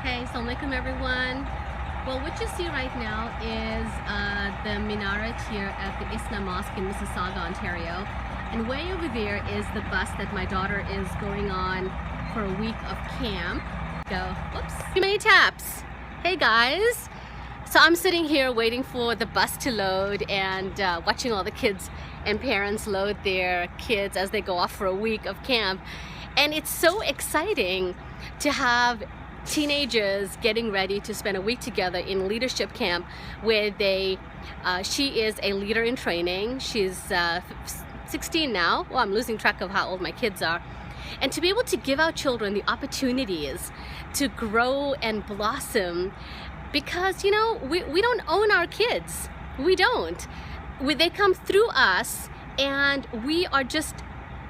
Hey, Assalamualaikum everyone. Well, what you see right now is the minaret here at the Isna Mosque in Mississauga, Ontario. And way over there is the bus that my daughter is going on for a week of camp. Go, whoops, too many taps. Hey guys. So I'm sitting here waiting for the bus to load and watching all the kids and parents load their kids as they go off for a week of camp. And it's so exciting to have teenagers getting ready to spend a week together in leadership camp where she is a leader in training. She's 16 now. Well, I'm losing track of how old my kids are. And to be able to give our children the opportunities to grow and blossom, because you know we don't own our kids. We don't. They come through us and we are just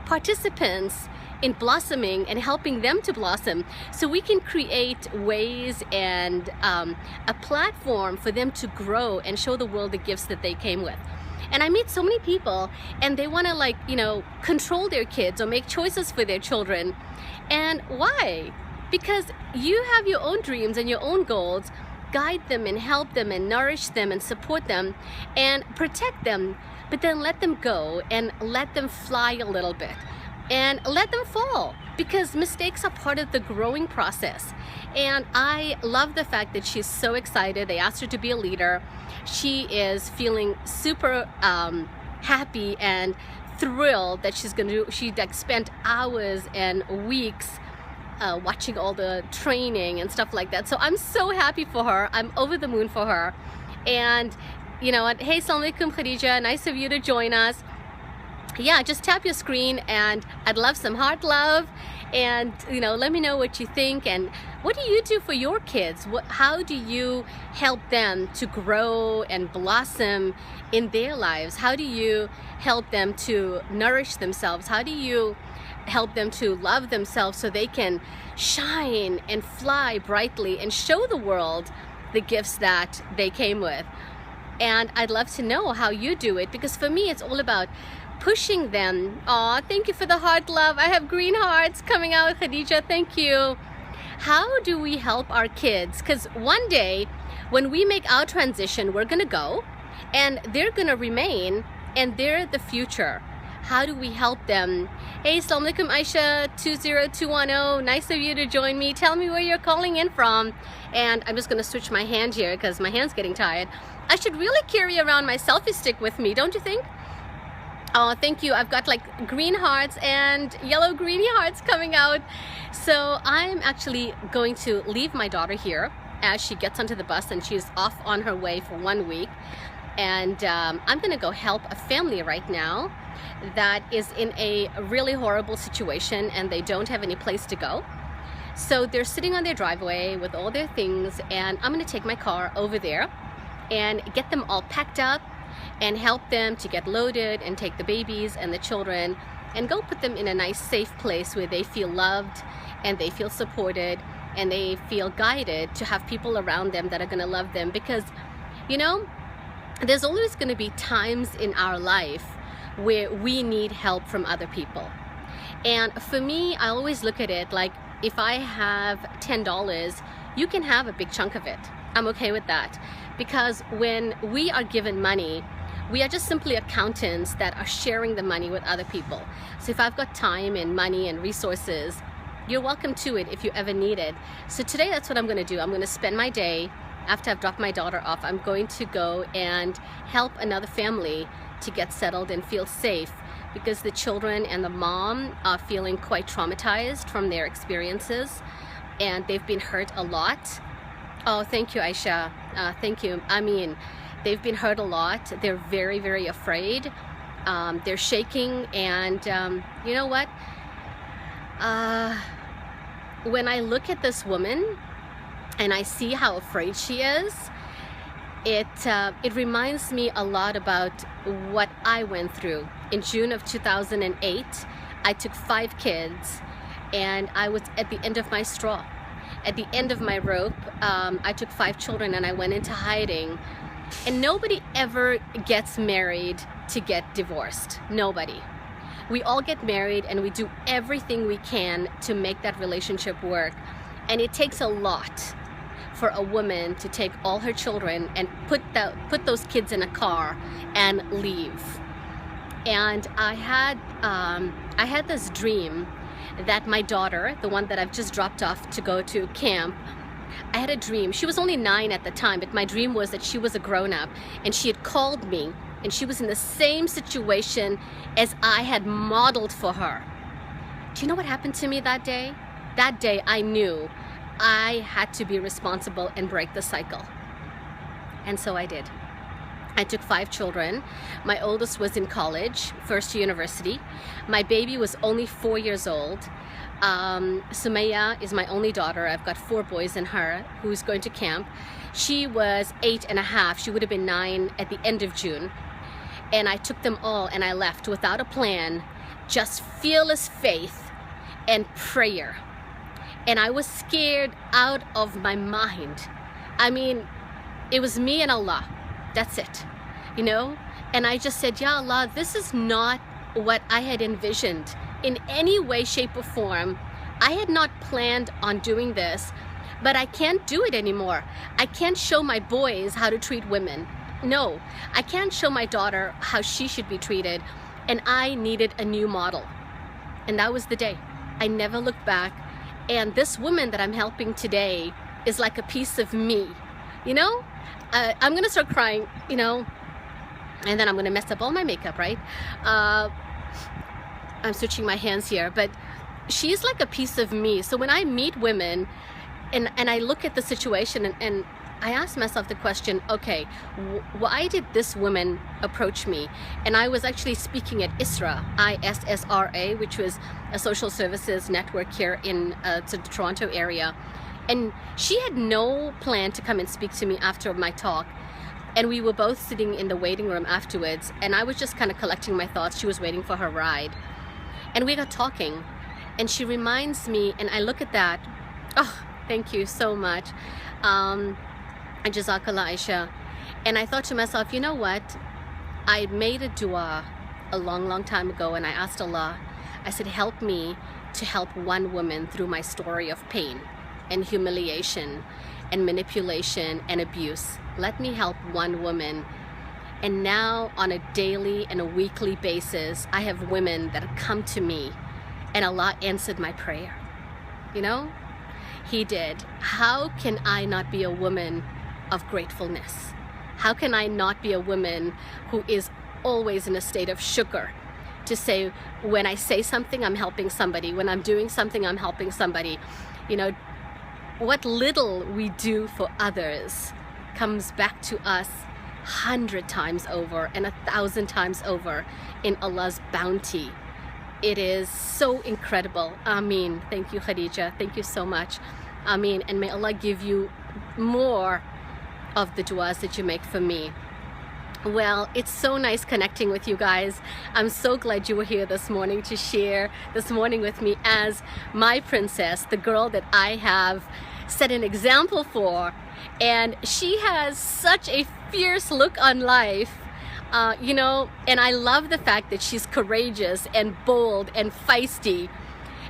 participants in blossoming and helping them to blossom, so we can create ways and a platform for them to grow and show the world the gifts that they came with. And I meet so many people and they want to control their kids or make choices for their children. And why? Because you have your own dreams and your own goals. Guide them and help them and nourish them and support them and protect them, but then let them go and let them fly a little bit. And let them fall, because mistakes are part of the growing process. And I love the fact that she's so excited. They asked her to be a leader. She is feeling super happy and thrilled that she spent hours and weeks watching all the training and stuff like that. So I'm so happy for her. I'm over the moon for her. And you know what? Hey, Assalamu alaikum Khadija, nice of you to join us. Yeah, just tap your screen and I'd love some heart love, and let me know what you think. And what do you do for your kids? How do you help them to grow and blossom in their lives? How do you help them to nourish themselves? How do you help them to love themselves so they can shine and fly brightly and show the world the gifts that they came with? And I'd love to know how you do it, because for me it's all about pushing them. Aw, thank you for the heart love. I have green hearts coming out, Khadija, thank you. How do we help our kids? Because one day when we make our transition, we're gonna go and they're gonna remain and they're the future. How do we help them? Hey, Assalamu alaikum Aisha 20210, nice of you to join me. Tell me where you're calling in from. And I'm just gonna switch my hand here because my hand's getting tired. I should really carry around my selfie stick with me, don't you think? Oh, thank you. I've got like green hearts and yellow greeny hearts coming out. So I'm actually going to leave my daughter here as she gets onto the bus, and she's off on her way for 1 week. And I'm gonna go help a family right now that is in a really horrible situation and they don't have any place to go. So they're sitting on their driveway with all their things, and I'm gonna take my car over there and get them all packed up and help them to get loaded and take the babies and the children and go put them in a nice safe place where they feel loved and they feel supported and they feel guided to have people around them that are going to love them. Because there's always going to be times in our life where we need help from other people. And for me, I always look at it like, if I have $10, you can have a big chunk of it. I'm okay with that, because when we are given money, we are just simply accountants that are sharing the money with other people. So if I've got time and money and resources, you're welcome to it if you ever need it. So today that's what I'm going to do. I'm going to spend my day, after I've dropped my daughter off, I'm going to go and help another family to get settled and feel safe, because the children and the mom are feeling quite traumatized from their experiences and they've been hurt a lot. Oh, thank you, Aisha. Thank you. I mean, they've been hurt a lot. They're very, very afraid. They're shaking. And you know what? When I look at this woman and I see how afraid she is, it reminds me a lot about what I went through. In June of 2008, I took 5 kids and I was at the end of my straw. At the end of my rope. I took 5 children and I went into hiding. And nobody ever gets married to get divorced. Nobody. We all get married and we do everything we can to make that relationship work. And it takes a lot for a woman to take all her children and put those kids in a car and leave. And I had this dream that my daughter, the one that I've just dropped off to go to camp, I had a dream. She was only 9 at the time, but my dream was that she was a grown-up and she had called me and she was in the same situation as I had modeled for her. Do you know what happened to me that day? That day I knew I had to be responsible and break the cycle. And so I did. I took 5 children. My oldest was in college, first year university. My baby was only 4 years old. Sumaya is my only daughter. I've got 4 boys in her who's going to camp. She was 8.5. She would have been 9 at the end of June. And I took them all and I left without a plan, just fearless faith and prayer. And I was scared out of my mind. I mean, it was me and Allah. That's it, you know? And I just said, Ya Allah, this is not what I had envisioned in any way, shape, or form. I had not planned on doing this, but I can't do it anymore. I can't show my boys how to treat women. No, I can't show my daughter how she should be treated. And I needed a new model. And that was the day. I never looked back. And this woman that I'm helping today is like a piece of me, you know? I'm gonna start crying, you know, and then I'm gonna mess up all my makeup, right? I'm switching my hands here, but she's like a piece of me. So when I meet women and I look at the situation and I ask myself the question, okay, why did this woman approach me? And I was actually speaking at ISRA, ISSRA, which was a social services network here in the Toronto area. And she had no plan to come and speak to me after my talk. And we were both sitting in the waiting room afterwards. And I was just kind of collecting my thoughts. She was waiting for her ride. And we got talking. And she reminds me, and I look at that. Oh, thank you so much. Jazakallah Aisha. And I thought to myself, you know what? I made a dua a long, long time ago. And I asked Allah, I said, help me to help one woman through my story of pain and humiliation and manipulation and abuse. Let me help one woman. And now on a daily and a weekly basis, I have women that come to me and Allah answered my prayer. You know, He did. How can I not be a woman of gratefulness? How can I not be a woman who is always in a state of shukr? To say, when I say something, I'm helping somebody. When I'm doing something, I'm helping somebody. You know, what little we do for others comes back to us 100 times over and 1,000 times over in Allah's bounty. It is so incredible. Ameen. Thank you, Khadija. Thank you so much. Ameen. And may Allah give you more of the du'as that you make for me. Well, it's so nice connecting with you guys. I'm so glad you were here this morning to share this morning with me as my princess, the girl that I have set an example for. And she has such a fierce look on life, you know, and I love the fact that she's courageous and bold and feisty.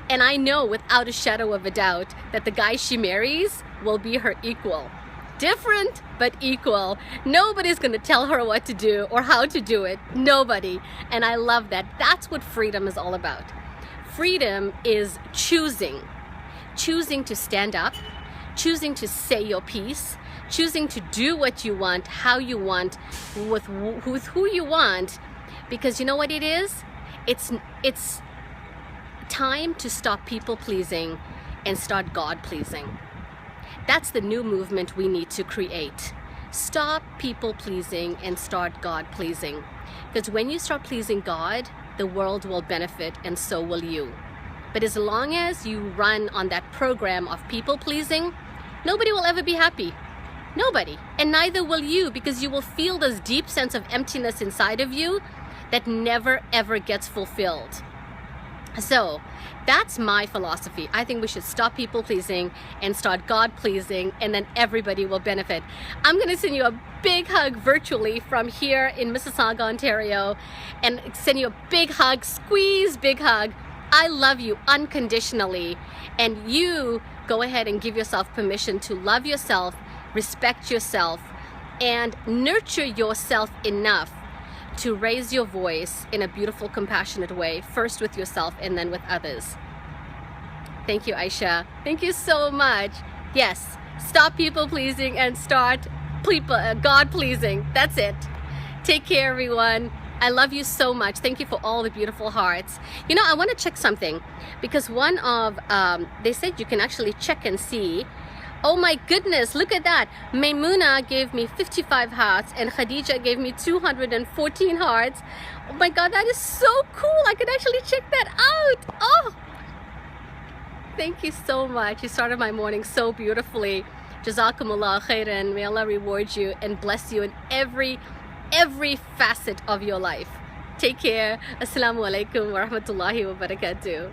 And I know without a shadow of a doubt that the guy she marries will be her equal. Different, but equal. Nobody's going to tell her what to do or how to do it. Nobody. And I love that. That's what freedom is all about. Freedom is choosing. Choosing to stand up. Choosing to say your piece. Choosing to do what you want, how you want, with who you want. Because you know what it is? It's time to stop people pleasing and start God pleasing. That's the new movement we need to create. Stop people pleasing and start God pleasing. Because when you start pleasing God, the world will benefit and so will you. But as long as you run on that program of people pleasing, nobody will ever be happy. Nobody. And neither will you, because you will feel this deep sense of emptiness inside of you that never ever gets fulfilled. So that's my philosophy. I think we should stop people pleasing and start God pleasing, and then everybody will benefit. I'm going to send you a big hug virtually from here in Mississauga, Ontario, and send you a big hug, squeeze big hug. I love you unconditionally, and you go ahead and give yourself permission to love yourself, respect yourself, and nurture yourself enough to raise your voice in a beautiful, compassionate way, first with yourself and then with others. Thank you, Aisha. Thank you so much. Yes, stop people pleasing and start God pleasing. That's it. Take care, everyone. I love you so much. Thank you for all the beautiful hearts. You know, I want to check something, because one of, they said you can actually check and see. Oh my goodness, look at that. Maimuna gave me 55 hearts and Khadija gave me 214 hearts. Oh my God, that is so cool. I can actually check that out. Oh, thank you so much. You started my morning so beautifully. Jazakumullah khairan. May Allah reward you and bless you in every facet of your life. Take care. Assalamu alaikum wa rahmatullahi wa barakatuh.